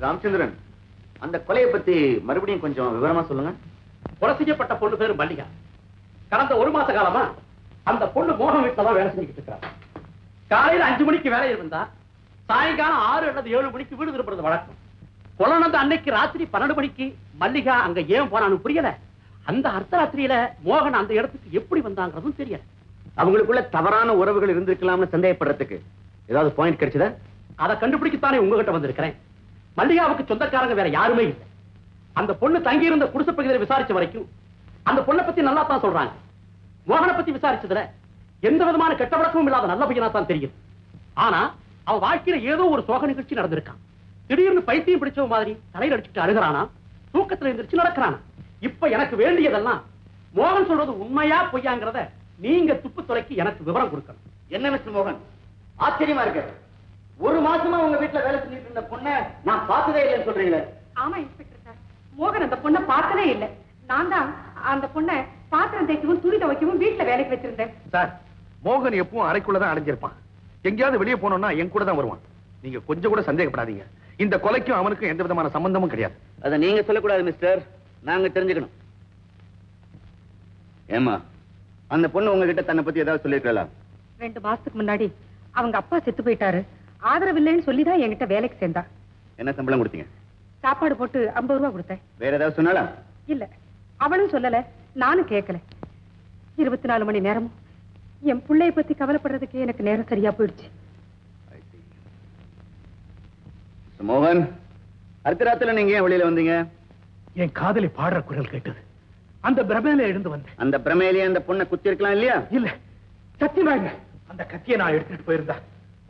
ராமச்சந்திரன், அந்த கொலையை பத்தி மறுபடியும் கொஞ்சம் விவரமா சொல்லுங்க. கொலை செய்யப்பட்ட பொண்ணு பேரு மல்லிகா. கடந்த ஒரு மாச காலமா அந்த பொண்ணு மோகன் வீட்டுல தான் வேலை செஞ்சுக்கிட்டு இருக்கிறார். காலையில 5 மணிக்கு வேலை இருந்தா சாயங்காலம் 6 அல்லது 7 மணிக்கு வீடு திருப்புறது வழக்கம். கொலை நடந்த அன்னைக்கு ராத்திரி 12 மணிக்கு மல்லிகா அங்க ஏன் போனான்னு புரியல. அந்த அர்த்தராத்திரியில மோகன் அந்த இடத்துக்கு எப்படி வந்தாங்கிறதும் தெரியல. அவங்களுக்குள்ள தவறான உறவுகள் இருந்திருக்கலாம்னு சந்தேகப்படுறதுக்கு ஏதாவது பாயிண்ட் கிடைச்சதா? அதை கண்டுபிடிக்கத்தானே உங்ககிட்ட வந்திருக்கிறேன். மல்லிகாவுக்கு சொந்தக்காரங்க வேற யாருமே இல்லை. அந்த பொண்ணு தங்கி இருந்த குடிசை பகுதியில் விசாரிச்ச வரைக்கும் அந்த பொண்ணை பத்தி நல்லா தான் சொல்றாங்க. மோகனை பத்தி விசாரிச்சதுல எந்த விதமான கெட்ட வழக்கமும் இல்லாத நல்ல பையனா தான் தெரியுது. ஆனா அவ வாழ்க்கையில ஏதோ ஒரு சோக நிகழ்ச்சி நடந்திருக்கான். திடீர்னு பைத்தியம் பிடிச்ச மாதிரி தலையில அடிச்சுட்டு அழுகிறானா, தூக்கத்துல எந்திரிச்சு நடக்கிறானா. இப்ப எனக்கு வேண்டியதெல்லாம் மோகன் சொல்றது உண்மையா பொய்யாங்கிறத நீங்க துப்பு துளைக்கு எனக்கு விவரம் கொடுக்கணும். என்ன மிஸ்டர் மோகன், ஆச்சரியமா இருக்கு. ஒரு மாசமா உங்க வீட்டுல வேலை செஞ்சுட்டு இருந்த பொண்ணை நான் பார்த்ததே இல்லைன்னு சொல்றீங்களே? ஆமா இன்ஸ்பெக்டர் சார், மோகன் அந்த பொண்ணை பார்த்ததே இல்லை. நான் தான் அந்த பொண்ணை பாத்திரம் தேய்க்கவும் துணி துவைக்கவும் வீட்டுல வேலைக்கு வச்சிருந்தேன். சார், மோகன் எப்பவும் அறைக்குள்ளதான் அடைஞ்சிருப்பான். எங்கேயாவது வெளியே போனோம்னா என் கூட தான் வருவான். நீங்க கொஞ்சம் கூட சந்தேகப்படாதீங்க. இந்த கொலைக்கும் அவனுக்கும் எந்த விதமான சம்பந்தமும் கிடையாது. அதை நீங்க சொல்லக்கூடாது மிஸ்டர், நாங்க தெரிஞ்சுக்கணும். ஏமா, அந்த பொண்ணு உங்ககிட்ட தன்னை பத்தி ஏதாவது சொல்லிருக்கலாம்? 2 மாசத்துக்கு முன்னாடி அவங்க அப்பா செத்து போயிட்டாரு. ஆதரவு இல்லைன்னு சொல்லிதான் என்கிட்ட வேலைக்கு சேர்ந்தா. என்ன சம்பளம் கொடுத்தீங்க? சாப்பாடு போட்டு 50 ரூபா கொடுத்தேன். வேற ஏதாவது சொன்னாலா? இல்ல, அவளும் சொல்லல, நானும் கேட்கல. 24 மணி நேரமும் என் பிள்ளைய பத்தி கவலைப்படுறதுக்கு எனக்கு நேரம் சரியா போயிடுச்சு. மோகன், அர்த்தராத்திரில நீங்க ஏன் வெளியில வந்தீங்க? என் காதலி பாடுற குரல் கேட்டது. அந்த பிரமையில எழுந்து வந்தேன். அந்த பிரமையிலேயே அந்த பொண்ணை குத்தி இருக்கலாம் இல்லையா? இல்ல, சத்தியமா இல்ல. அந்த கத்தியை நான் எடுத்துட்டு போயிருந்தா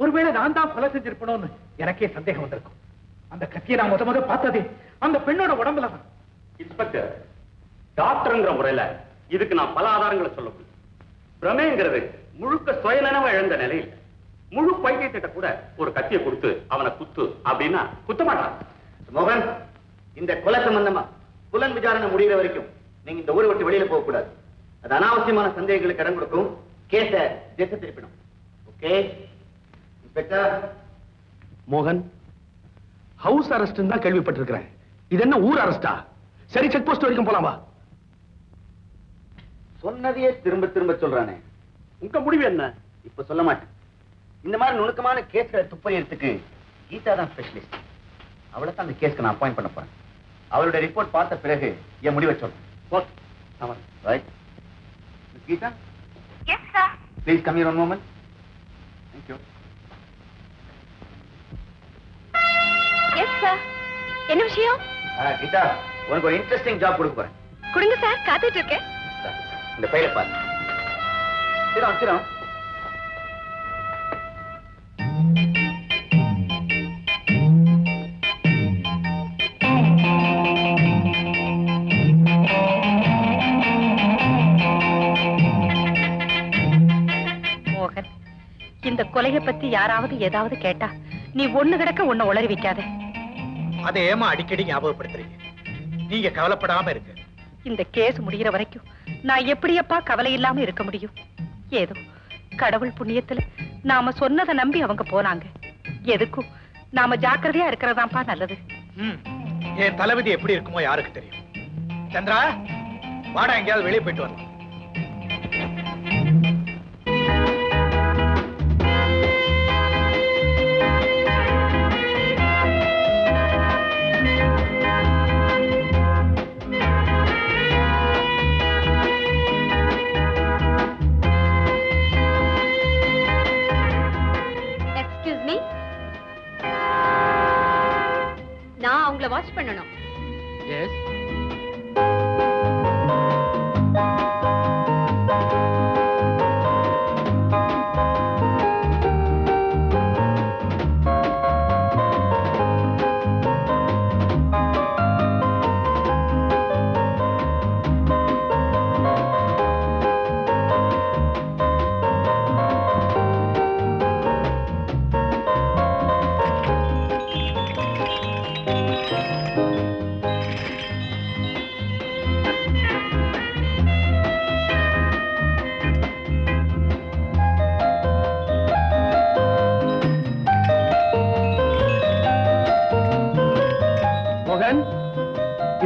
ஒருவேளை நான் தான் கொலை செஞ்சிருப்பணும்னு எனக்கே சந்தேகம் வந்திருக்கும். அந்த கத்தியை நான் முத பார்த்ததே அந்த பெண்ணோட உடம்புல தான். இன்ஸ்பெக்டர், டாக்டர்ங்கிற முறையில இதுக்கு நான் பல ஆதாரங்களை சொல்ல முடியும். பிரமேங்கிறது முழுக்க சுயநனவ இழந்த நிலையில் முழு பைத்தியத்திட்ட கூட ஒரு கத்தியை கொடுத்து அவனை குத்து அப்படின்னா குத்த மாட்டான். மோகன், இந்த கொலை சம்பந்தமா புலன் விசாரணை முடிகிற வரைக்கும் நீங்க இந்த ஊரை விட்டு வெளியில போக கூடாது. அது அனாவசியமான சந்தேகங்களுக்கு இடம் கொடுக்கும். கேஸ திசை திருப்பிடும். Okay inspector? மோகன், ஹவுஸ் அரெஸ்ட் தான் கேள்விப்பட்டிருக்கிறேன். இது என்ன ஊர் அரெஸ்டா? சரி, செக் போஸ்ட் வரைக்கும் போலாமா? சொன்னதையே திரும்ப திரும்ப சொல்றானே. உங்க முடிவு என்ன? இப்ப சொல்ல மாட்டேன். இந்த மாதிரி நுணுக்கமான கேஸ்களை துப்பறியறதுக்கு கீதா தான் ஸ்பெஷலிஸ்ட். அவளை தான் அந்த கேஸ்க்கு நான் அப்பாயிண்ட் பண்ண போறேன். அவளுடைய ரிப்போர்ட் பார்த்த பிறகு என் முடிவை சொல்றேன். Right Geetha? Yes sir. Please come here one moment. Thank you. Yes sir. என்ன விஷயம்? கீதா, உனக்கு ஒரு இன்ட்ரெஸ்டிங் ஜாப் கொடுக்க போறேன். கொடுங்க சார், காத்துட்டு இருக்கேன். இந்த ஃபைலை பாரு. சிரம். மோகன், இந்த கொலையை பத்தி யாராவது ஏதாவது கேட்டா நீ ஒண்ணு கிடக்க ஒண்ணு உளறி வைக்காத. அதை ஏமா அடிக்கடி ஞாபகப்படுத்துறீங்க? நீங்க கவலைப்படாம இருக்கு. இந்த கேஸ் முடிகிற வரைக்கும் நான் எப்படியப்பா கவலை இல்லாம இருக்க முடியும்? ஏதோ கடவுள் புண்ணியத்துல நாம சொன்னதை நம்பி அவங்க போனாங்க. எதுக்கும் நாம ஜாக்கிரதையா இருக்கிறதாப்பா நல்லது. என் தலைவிதி எப்படி இருக்குமோ யாருக்கு தெரியும். சந்திரா, வாடா, எங்கேயாவது வெளியே போயிட்டு வரணும். நான் அவங்கள வாட்ச் பண்ணணும். எஸ்.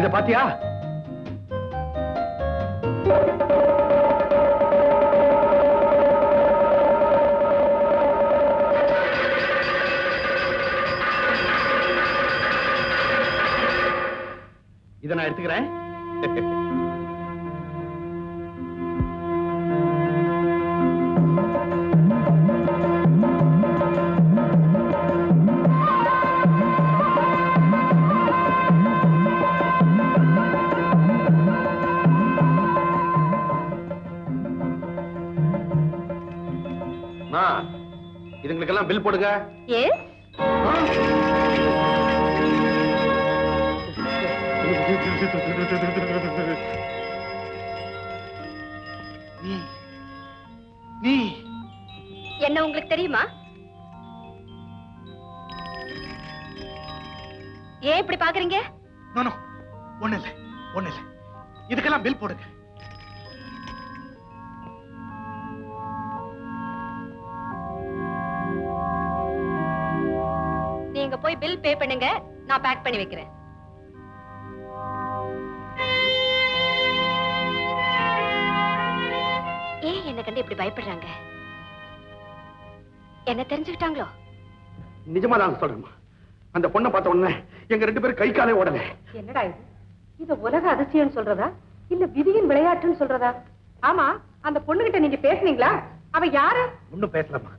இத பாத்தியா? இத நான் எடுத்துக்கிறேன். இதுங்களுக்கெல்லாம் பில் போடுங்க. நீ என்ன உங்களுக்கு தெரியுமா? ஏன் இப்படி பாக்குறீங்க? ஒண்ணு இல்ல. இதுக்கெல்லாம் பில் போடுங்க. நீங்க போய் பில் பே பண்ணுங்க, நான் பேக் பண்ணி வைக்கிறேன். ஏன் என்ன கண்டு இப்படி பயப்படுறாங்க? என்ன தெரிஞ்சுக்கிட்டாங்களோ? நிஜமா தான் சொல்றேன். அந்த பொண்ணை பார்த்த உடனே எங்க 2 பேரும் கை காலே ஓடல. என்னடா இது? இது உலக அதிசயம் சொல்றதா இல்ல விதியின் விளையாட்டுன்னு சொல்றதா? ஆமா, அந்த பொண்ணுகிட்ட நீங்க பேசுனீங்களா? அவ யாரு? ஒண்ணும் பேசலாமா?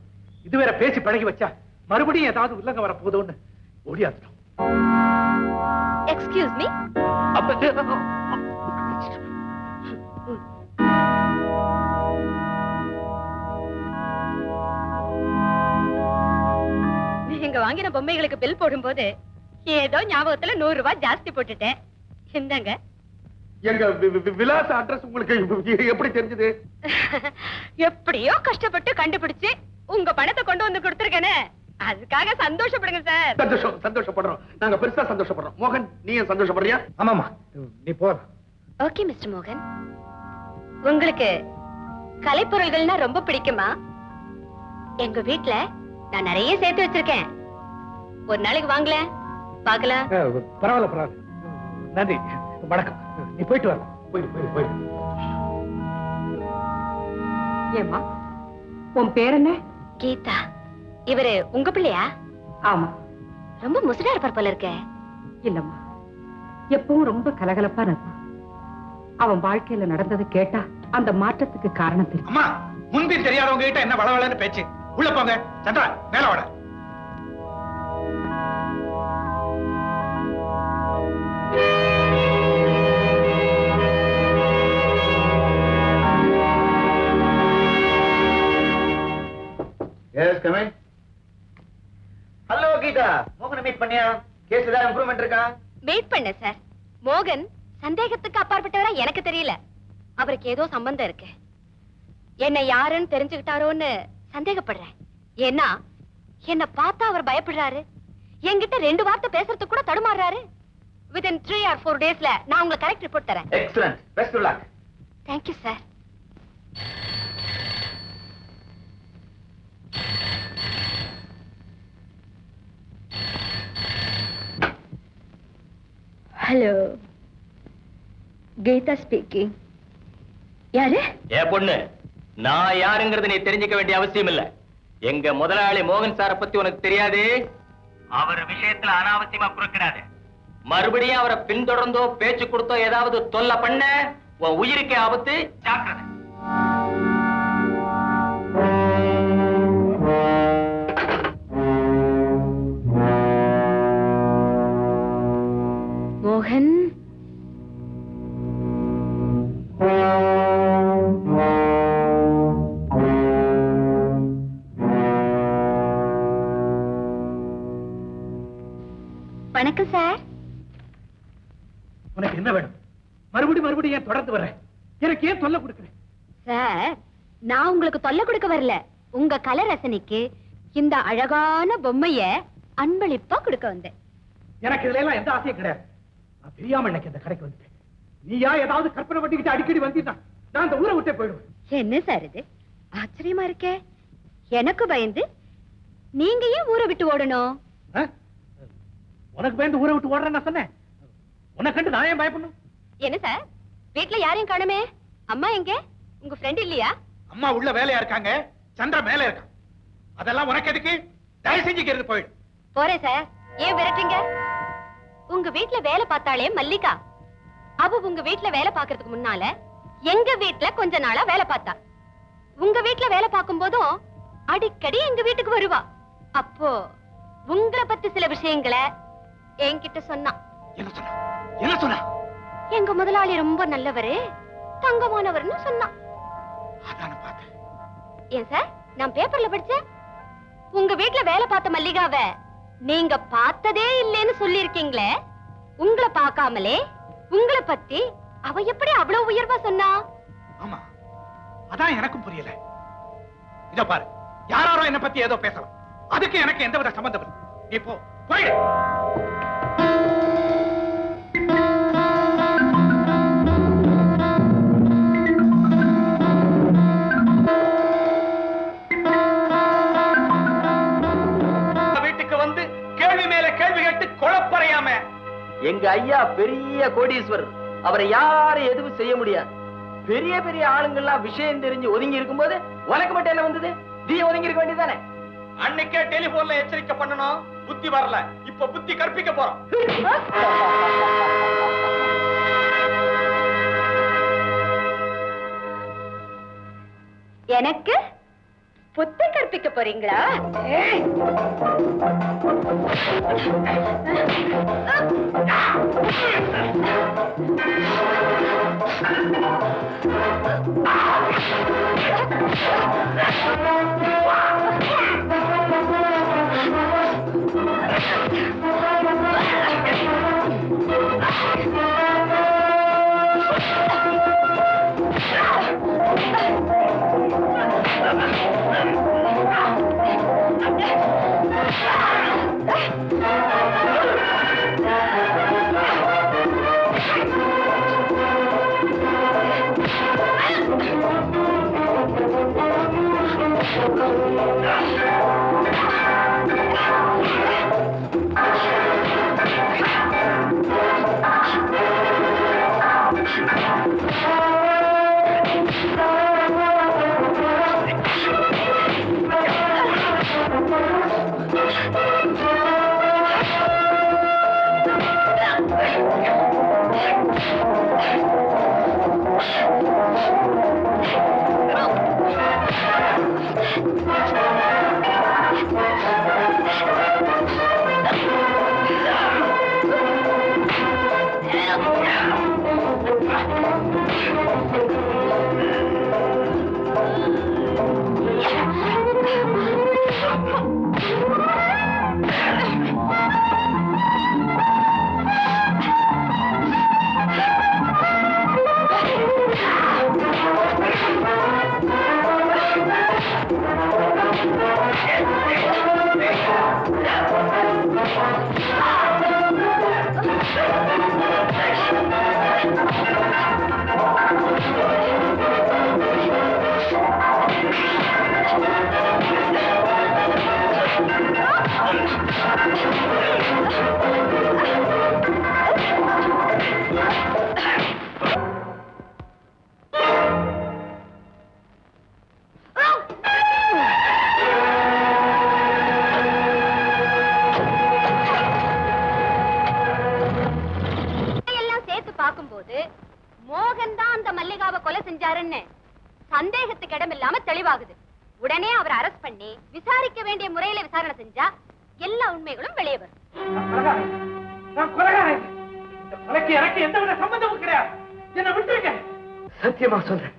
இது வேற பேசி பழகி வச்சா மறுபடியும் ஏதாவது உள்ளங்க வர போதோன்னு ஓடியாந்துட்டோம். Excuse me. நீங்க வாங்கின பொம்மைகளுக்கு பில் போடும்போது ஏதோ ஞாபகத்துல 100 ரூபாய் ஜாஸ்தி போட்டுட்டேன். இந்தாங்க. எங்க விலாச அட்ரஸ் உங்களுக்கு எப்படி தெரிஞ்சது? எப்படியோ கஷ்டப்பட்டு கண்டுபிடிச்சு உங்க பணத்தை கொண்டு வந்து கொடுத்திருக்கேனே, அதுக்காக சந்தோஷப்படுங்க சார். சந்தோஷப்படுறோம். நாங்க பெருசா சந்தோஷப்படுறோம். மோகன், நீ சந்தோஷப்படுறியா? ஆமாமா, நீ போ. ஓகே மிஸ்டர் மோகன், உங்களுக்கு கலைப்பொருள்கள்னா ரொம்ப பிடிக்குமா? எங்க வீட்ல நான் நிறைய சேர்த்து வச்சிருக்கேன். ஒரு நாளைக்கு வாங்கல பாக்கலாம். பரவாயில்ல. நன்றி, வணக்கம். நீ போயிட்டு வர. போய். ஏமா, உன் பேர் என்ன? கீதா. இவரு உங்க பிள்ளையா? ஆமா. ரொம்ப முசுடா இருப்பார் போல இருக்க. இல்லம்மா, எப்பவும் ரொம்ப கலகலப்பா இருப்பான். அவன் வாழ்க்கையில நடந்தது கேட்டா அந்த மாற்றத்துக்கு காரணம் தெரியும். அம்மா, முன்பின் தெரியாதவங்க கிட்ட என்ன வளவளன்னு பேச்சு? உள்ள போங்க. சந்திரா, மேல வாட. Yes, come in. Hello, Geeta. மோகனை மீட் பண்ணியா? கேஸ் ஏதாவது இம்ப்ரூவ்மென்ட் இருக்கா? வெயிட் பண்ண சார். மோகன் சந்தேகத்துக்கு அப்பாற்பட்டவரா எனக்கு தெரியல. அவருக்கு ஏதோ சம்பந்தம் இருக்கு. என்ன யாருன்னு தெரிஞ்சுக்கிட்டாரோன்னு சந்தேகப்படுறேன். ஏன்னா என்ன பார்த்தா அவர் பயப்படுறாரு. என்கிட்ட 2 வார்த்தை பேசுறதுக்கு கூட தடுமாறுறாரு. Within 3 or 4 daysல நான் உங்களுக்கு கரெக்ட் ரிப்போர்ட் தரேன். Excellent. Best of luck. Thank you, sir. ஹலோ, கீதா ஸ்பீக்கிங். யாரு? ஏ பொண்ணு, நான் யாருங்கிறது நீ தெரிஞ்சுக்க வேண்டிய அவசியம் இல்ல. எங்க முதலாளி மோகன் சார பத்தி உனக்கு தெரியாது. அவர் விஷயத்துல அனாவசியமா குறுக்கிடாது. மறுபடியும் அவரை பின்தொடர்ந்தோ பேச்சு கொடுத்தோ ஏதாவது தொல்லை பண்ண உன் உயிருக்கே ஆபத்து. ஜாக்கிரதை. மோகன், வணக்கம் சார். உனக்கு என்ன வேணும்? மறுபடியும் ஏன் தொடர்ந்து வர்றேன்? எனக்கு ஏன் தொல்லை கொடுக்குறேன்? சார், நான் உங்களுக்கு தொல்லை கொடுக்க வரல. உங்க கலை ரசனைக்கு இந்த அழகான பொம்மைய அன்பளிப்பா கொடுக்க வந்தேன். எனக்கு இதுல எல்லாம் எந்த ஆசையும் கிடையாது. நான் தெரியாம இன்னைக்கு இந்த கடைக்கு வந்துட்டேன். நீயா ஏதாவது கற்பனை பண்ணிக்கிட்டு அடிக்கடி வந்தீங்கன்னா நான் இந்த ஊரை விட்டே போயிடுவேன். என்ன சார் இது? ஆச்சரியமா இருக்கே. எனக்கு பயந்து நீங்க ஏன் ஊரை விட்டு ஓடணும்? உனக்கு பயந்து ஊரை விட்டு ஓடுறேன்னு நான் சொன்னேன். உன்னை கண்டு நான் ஏன் பயப்படணும்? என்ன சார் வீட்ல யாரையும் காணுமே? அம்மா எங்க? உங்க ஃப்ரெண்ட் இல்லையா? அம்மா உள்ள வேலையா இருக்காங்க, சந்திர மேல இருக்கான். அதெல்லாம் உனக்கு எதுக்கு? தயவு செஞ்சுக்கிறது போயிடு. போறேன் சார். ஏன் விரட்டுறீங்க? உங்க வீட்ல வேலை பார்த்தாலே மல்லிகா, அவ உங்க வீட்ல வேலை பார்க்கறதுக்கு முன்னால எங்க வீட்ல கொஞ்ச நாளா வேலை பார்த்தா. உங்க வீட்ல வேலை பார்க்கும் போதும் அடிக்கடி எங்க வீட்டுக்கு வருவா. அப்போ உங்களை பத்தி சில விஷயங்களை என்கிட்ட சொன்னா. என்ன சொன்னா? என்ன சொன்னா? எங்க முதலாளி ரொம்ப நல்லவரு, தங்கமானவர்னு சொன்னா. அதான பார்த்தேன். ஏன் சார், நான் பேப்பர்ல படிச்சேன். உங்க வீட்ல வேலை பார்த்த மல்லிகாவ நீங்க பார்த்ததே இல்லைன்னு சொல்லிருக்கீங்களே. உங்களை பார்க்காமலே உங்களை பத்தி அவ எப்படி அவ்வளவு உயர்வா சொன்னா? ஆமா, அதான் எனக்கும் புரியல. இத பாரு, யாராரோ என்ன பத்தி ஏதோ பேசலாம், அதுக்கு எனக்கு எந்தவித சம்பந்தம் இல்லை. நீ போ, போயிடு. வீட்டுக்கு வந்து கேள்வி மேல கேள்வி கேட்டு குழப்பறையாம. எங்க ஐயா பெரிய கோடீஸ்வரர், அவரை யாரும் எதுவும் செய்ய முடியாது. பெரிய பெரிய ஆளுங்கள்லாம் விஷயம் தெரிஞ்சு ஒதுங்கி இருக்கும்போது உனக்கு மட்டும் என்ன வந்தது? நீ ஒதுங்கி இருக்க வேண்டியதானே? அன்னைக்கே டெலிபோன்ல எச்சரிக்கை பண்ணணும், புத்தி வரல. இப்ப புத்தி கற்பிக்க போறோம். எனக்கு புத்தி கற்பிக்க போறீங்களா? பார்க்கும்போது மோகன் தான் அந்த மல்லிகாவை கொலை செஞ்சாருன்னு சந்தேகத்துக்கு இடமில்லாம தெளிவாகுது. உடனே அவரை அரெஸ்ட் பண்ணி விசாரிக்க வேண்டிய முறையில விசாரணை செஞ்சா எல்லா உண்மைகளும் வெளியே வரும். எனக்கு எந்தவித சம்பந்தமும் கிடையாது. என்ன விட்டுருங்க. சத்தியமா சொல்றேன்,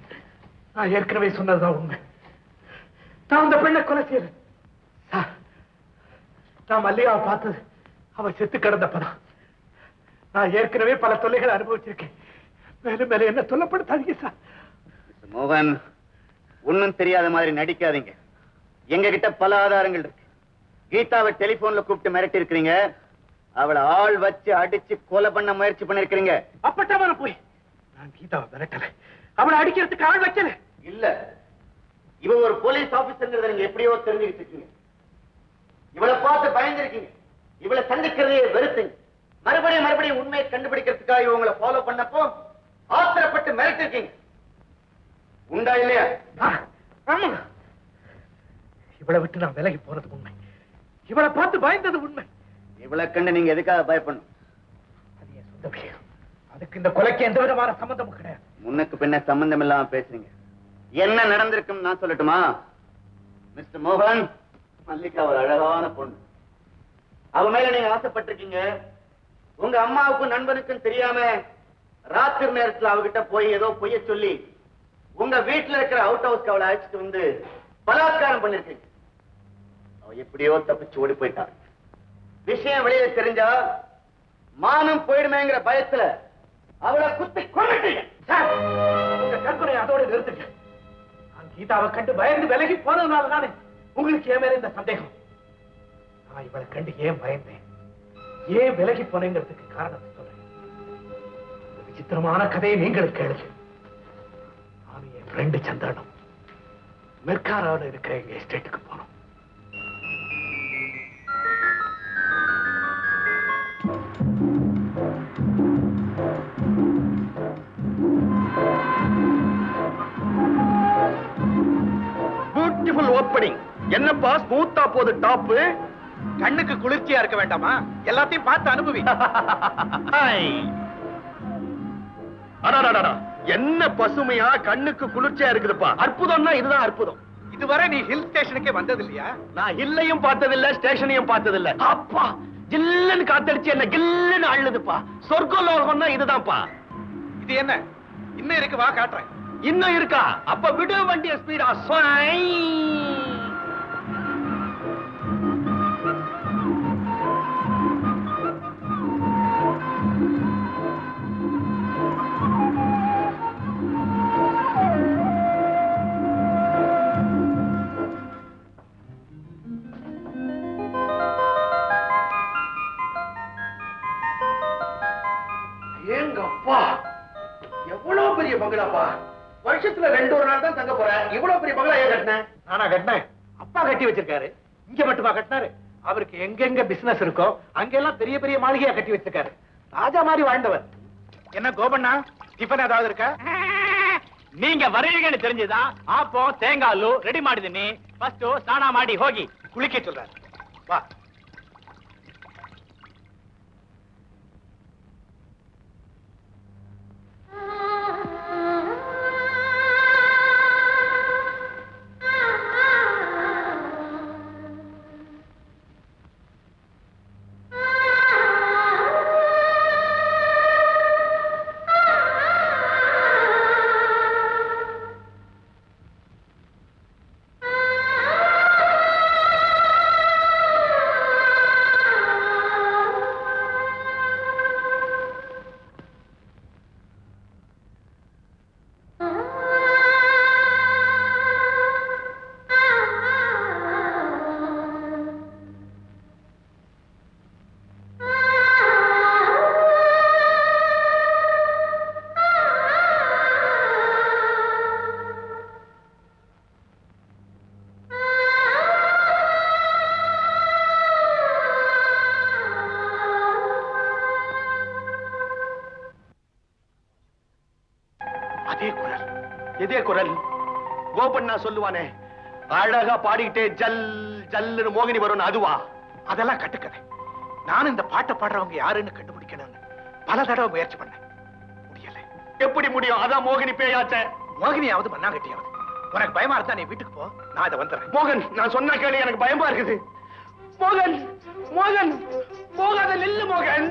நான் ஏற்கனவே சொன்னதுதான் உண்மை. நான் அந்த பெண்ணை கொலை செய்யல. நான் மல்லிகாவை பார்த்தது அவ செத்து கிடந்தப்பதான். நான் ஏற்கனவே பல தொல்லைகளை அனுபவிச்சிருக்கேன். மேலும் மேல என்ன சொல்லப்படுத்தாதீங்க சார். மோகன், ஒன்னும் தெரியாத மாதிரி நடிக்காதீங்க. எங்க கிட்ட பல ஆதாரங்கள் இருக்கு. கீதாவை டெலிபோன்ல கூப்பிட்டு மிரட்டி இருக்கிறீங்க. அவளை ஆள் வச்சு அடிச்சு கொலை பண்ண முயற்சி பண்ணிருக்கீங்க. அப்பட்டமான போய் நான் கீதாவை மிரட்டல, அவளை அடிக்கிறதுக்கு ஆள் வைக்கல. இல்ல, இவ ஒரு போலீஸ் ஆபீசர் நீங்க எப்படியோ தெரிஞ்சுக்கிட்டு இருக்கீங்க. இவளை பார்த்து பயந்துருக்கீங்க. இவளை சந்திக்கிறதே வெறுத்தீங்க. மறுபடியும் உண்மையை கண்டுபிடிக்கிறதுக்காக இவங்களை ஃபாலோ பண்ணப்போ ஆத்திரப்பட்டு மிரட்டிருக்கீங்க. உண்டா இல்லையா? ஆமா, இவளை விட்டு நான் விலகி போறது உண்மை. இவளை பார்த்து பயந்தது உண்மை. இவளை கண்டு நீங்க எதுக்காக பயப்படணும்? அது என் சொந்த விஷயம். அதுக்கு இந்த கொலைக்கு எந்த விதமான சம்பந்தமும் கிடையாது. முன்னுக்கு பின்ன சம்பந்தம் இல்லாம பேசுறீங்க. என்ன நடந்திருக்கும் நான் சொல்லட்டுமா? மிஸ்டர் மோகன், மல்லிகா ஒரு அழகான பொண்ணு. அவ மேல நீங்க ஆசைப்பட்டிருக்கீங்க. உங்க அம்மாவுக்கும் நண்பனுக்கும் தெரியாம ராத்திரி நேரத்துல அவகிட்ட போய் ஏதோ பொய்ய சொல்லி உங்க வீட்டுல இருக்கிற அவுட் ஹவுஸ்க்கு அவளை அழைச்சிட்டு வந்து பலாத்காரம் பண்ணிருக்கீங்க. அவ எப்படியோ தப்பிச்சு ஓடி போயிட்டான். விஷயம் வெளியே தெரிஞ்சா மானம் போயிடுமேங்கிற பயத்துல அவளை குத்தி கொன்னுட்டீங்க. உங்க கற்பனை அதோட நிறுத்துங்க. நான் கீதாவை கண்டு பயந்து விலகி போனதுனால தானே உங்களுக்கு ஏன் மேல இந்த சந்தேகம். நான் இவளை கண்டு ஏன் பயந்தேன், ஏன் விலகி போனேங்கிறதுக்கு காரணத்தை சொல்றேன். விசித்திரமான கதையை நீங்களும் கேளுங்க. நான் என் ஃப்ரெண்டு சந்திரனும் மெர்காராவில் இருக்கிற எங்க எஸ்டேட்டுக்கு போனோம். Beautiful opening. என்னப்பா ஸ்மூத்தா போது டாப். கண்ணுக்கு குளிர்ச்சியா இருக்க வேண்டாமா? எல்லாத்தையும் பார்த்து அனுபவி. என்ன பசுமையா கண்ணுக்கு குளிர்ச்சியா இருக்குதுப்பா. அற்புதம்னா இதுதான் அற்புதம். இதுவரை நீ ஹில் ஸ்டேஷனுக்கே வந்தது இல்லையா? நான் ஹில்லையும் பார்த்ததில்ல, ஸ்டேஷனையும் பார்த்ததில்ல. அப்பா ஜில்லுன்னு காத்தடிச்சு என்ன கில்லுன்னு அள்ளுதுப்பா. சொர்க்க லோகம்னா இதுதான்ப்பா. இது என்ன இன்னும் இருக்கு, வா காட்டுறேன். இன்னும் இருக்கா? அப்ப விடு வண்டிய ஸ்பீடா. ஏங்கப்பா, எவ்வளவு பெரிய பங்களாப்பா. வருஷத்துல 2 நாள் தான் தங்க போறேன். இவ்வளவு பெரிய பங்களா ஏன் கட்டினேன்? நானா கட்டினேன்? அப்பா கட்டி வச்சிருக்காரு. இங்க மட்டுமா கட்டினாரு? அவருக்கு எங்கெங்க பிசினஸ் இருக்கோ அங்கெல்லாம் பெரிய பெரிய மாளிகையா கட்டி வச்சிருக்காரு. ராஜா மாதிரி வாழ்ந்தவர். என்ன கோபண்ணா, டிஃபன் ஏதாவது இருக்கா? நீங்க வருவீங்கன்னு தெரிஞ்சுதான் ஆப்பம் தேங்காய் ரெடி ಮಾಡಿದೀನಿ. ಫಸ್ಟ್ ಸ್ನಾನ ಮಾಡಿ ಹೋಗಿ குளிக்க சொல்றாரு. வா. இதே குரல் கோபண்ணா சொல்லுவானே, அழகா பாடிக்கிட்டே ஜல் ஜல்லுன்னு மோகினி வரும், அதுவா? அதெல்லாம் கட்டுக்கதை. நானும் இந்த பாட்டை பாடுறவங்க யாருன்னு கண்டுபிடிக்கணும்னு பல தடவை முயற்சி பண்ணேன். முடியல. எப்படி முடியும்? அதான் மோகினி பேயாச்ச. மோகினியாவது மண்ணாங்கட்டியாவது. உனக்கு பயமா இருந்தா நீ வீட்டுக்கு போ, நான் இதை வந்துடுறேன். மோகன், நான் சொன்ன கேளு, எனக்கு பயமா இருக்குது. மோகன் மோகன் போகாத, நில்லு மோகன்.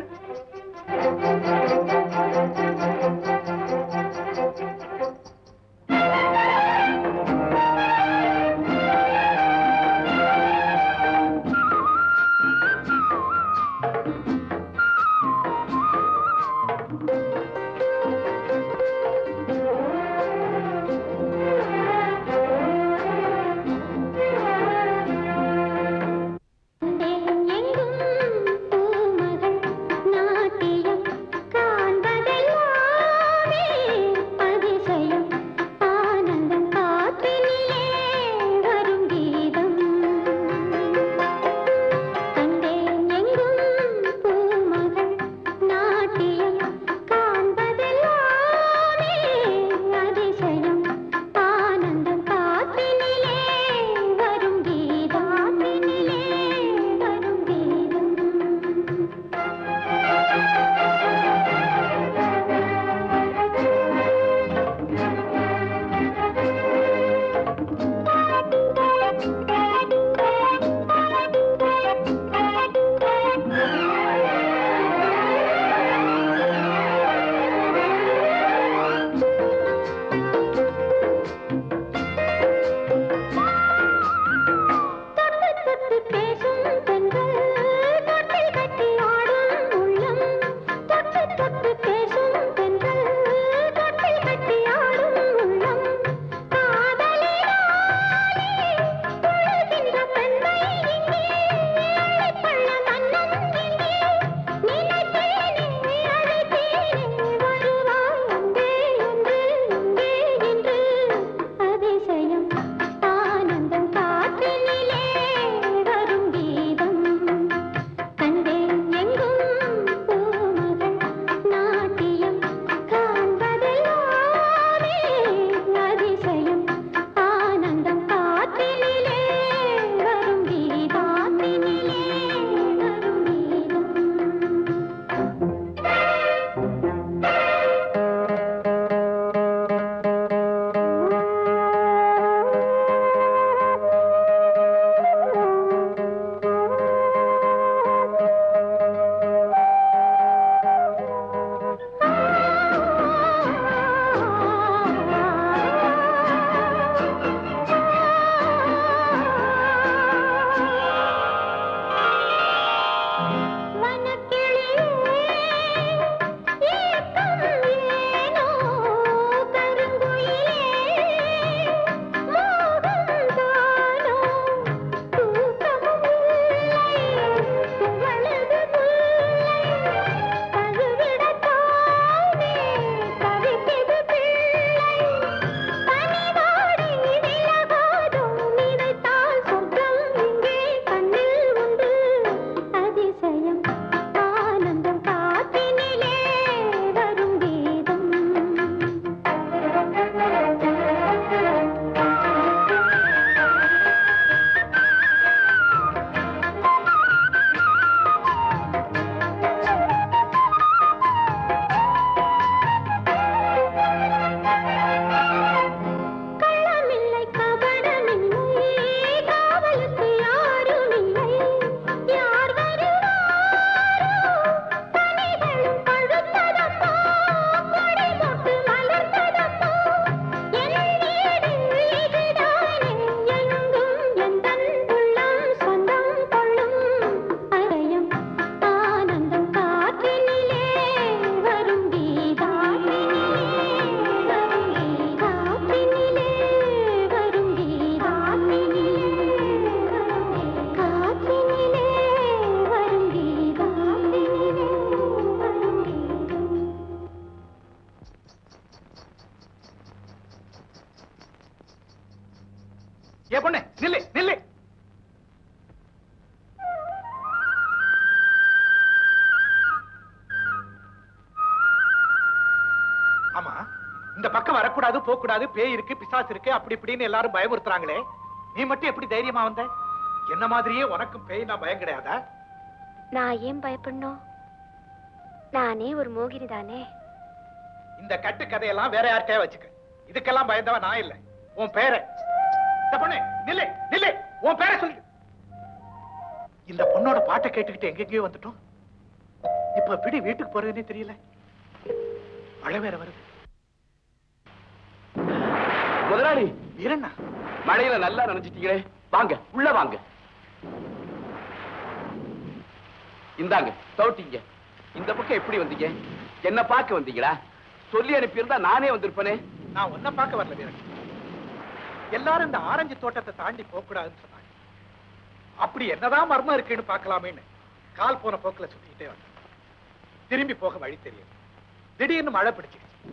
இந்த பக்கம் வரக்கூடாது, போக கூடாது, பேய் இருக்கு, பிசாசு இருக்கு, அப்படி இப்படின்னு எல்லாரும் பயமுறுத்துறாங்களே, நீ மட்டும் எப்படி தைரியமா வந்த? என்ன மாதிரியே உனக்கும் பேய் நான் பயம் கிடையாதா? நான் ஏன் பயப்படணும்? நானே ஒரு மோகினி தானே. இந்த கட்டு கதையெல்லாம் வேற யார்கிட்டயே வச்சுக்க. இதுக்கெல்லாம் பயந்தவன் நான் இல்ல. உன் பேரை இந்த பொண்ணு நில்லு நில்லு, உன் பேரை சொல்லு. இந்த பொண்ணோட பாட்டை கேட்டுக்கிட்டு எங்கெங்கயோ வந்துட்டோம். இப்ப எப்படி வீட்டுக்கு போறதுன்னே தெரியல. மழை வேற வருது. முதலாளி, வீரண்ணா, மழையில நல்லா நினைச்சிட்டீங்களே, வாங்க உள்ள வாங்க. இந்தாங்க தோட்டிங்க. இந்த பக்கம் எப்படி வந்தீங்க? என்ன பார்க்க வந்தீங்களா? சொல்லி அனுப்பியிருந்தா நானே வந்திருப்பேனே. நான் ஒன்ன பார்க்க வரல வீரன். எல்லாரும் இந்த ஆரஞ்சு தோட்டத்தை தாண்டி போக கூடாதுன்னு சொன்னாங்க. அப்படி என்னதான் மர்மம் இருக்குன்னு பார்க்கலாமேன்னு கால் போன போக்குல சுத்திக்கிட்டே வந்தேன். திரும்பி போக வழி தெரியும். திடீர்னு மழை பிடிச்சிருச்சு.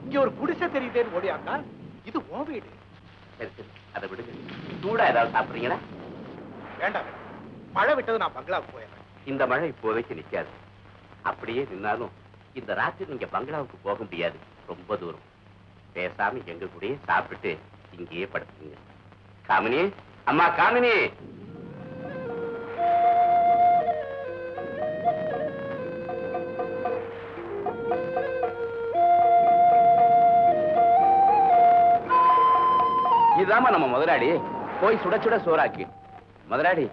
இங்க ஒரு குடிசை தெரியுதேன்னு ஓடியாந்தா இது உன் வீடு. சரி சரி, அதை விடுங்க. சூடா ஏதாவது சாப்பிடுறீங்களா? வேண்டாம், மழை விட்டது நான் பங்களாவுக்கு போயிடுறேன். இந்த மழை இப்போதைக்கு நிக்காது. அப்படியே நின்னாலும் இந்த ராத்திரி நீங்க பங்களாவுக்கு போக முடியாது, ரொம்ப தூரம். பேசாம எங்க கூடயே சாப்பிட்டுட்டு இங்கேயே படுத்துங்க. காமினி, அம்மா காமினி. இதுதாம்மா நம்ம முதலாளி. போய் சுட சுட சோறாக்கி. முதலாளி,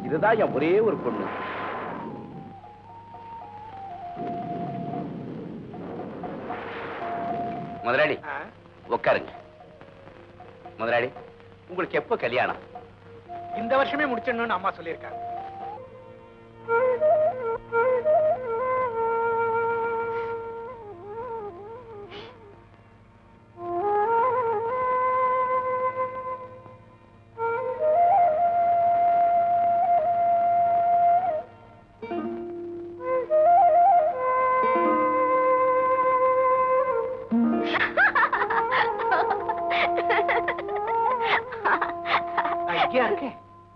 இதுதான் என் ஒரே ஒரு பொண்ணு. முதலாளி உட்காருங்க. முதலாளி, உங்களுக்கு எப்ப கல்யாணம்? இந்த வருஷமே முடிச்சிடணும்னு அம்மா சொல்லியிருக்காங்க.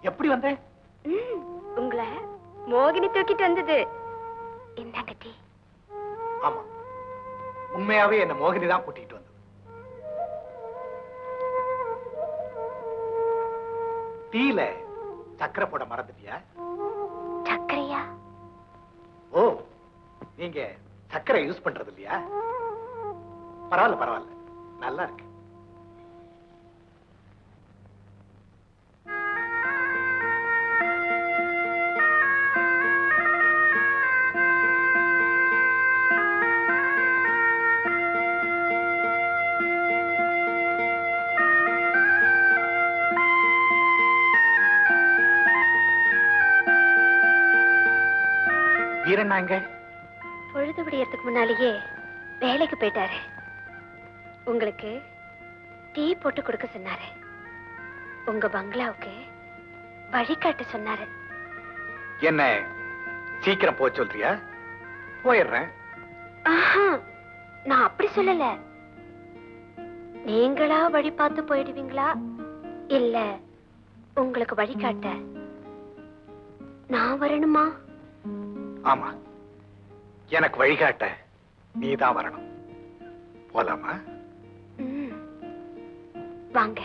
எப்படி வந்தேன்? உங்களை மோகினி தூக்கிட்டு வந்தது. என்ன கட்டி? ஆமா, உண்மையாவே என்ன மோகினி தான் கூட்டிட்டு வந்தது. டீல சக்கரை போட மறந்துட்டியா? சக்கரையா? ஓ, நீங்க சக்கரை யூஸ் பண்றது இல்லையா? பரவாயில்ல பரவாயில்ல, நல்லா இருக்கு. வீரண்ணா எங்க? பொழுது விடியறதுக்கு முன்னாலேயே வேலைக்கு போயிட்டாரு. உங்களுக்கு டீ போட்டு கொடுக்க சொன்னாரு. உங்க பங்களாவுக்கு வழிகாட்ட சொன்னாரு. என்ன சீக்கிரம் போக சொல்றியா? போயிடுறேன். ஆஹா, நான் அப்படி சொல்லல. நீங்களா வழி பார்த்து போயிடுவீங்களா, இல்ல உங்களுக்கு வழிகாட்ட நான் வரணுமா? ஆமா, எனக்கு வழிகாட்ட நீதான் வரணும். போலாமா? வாங்க.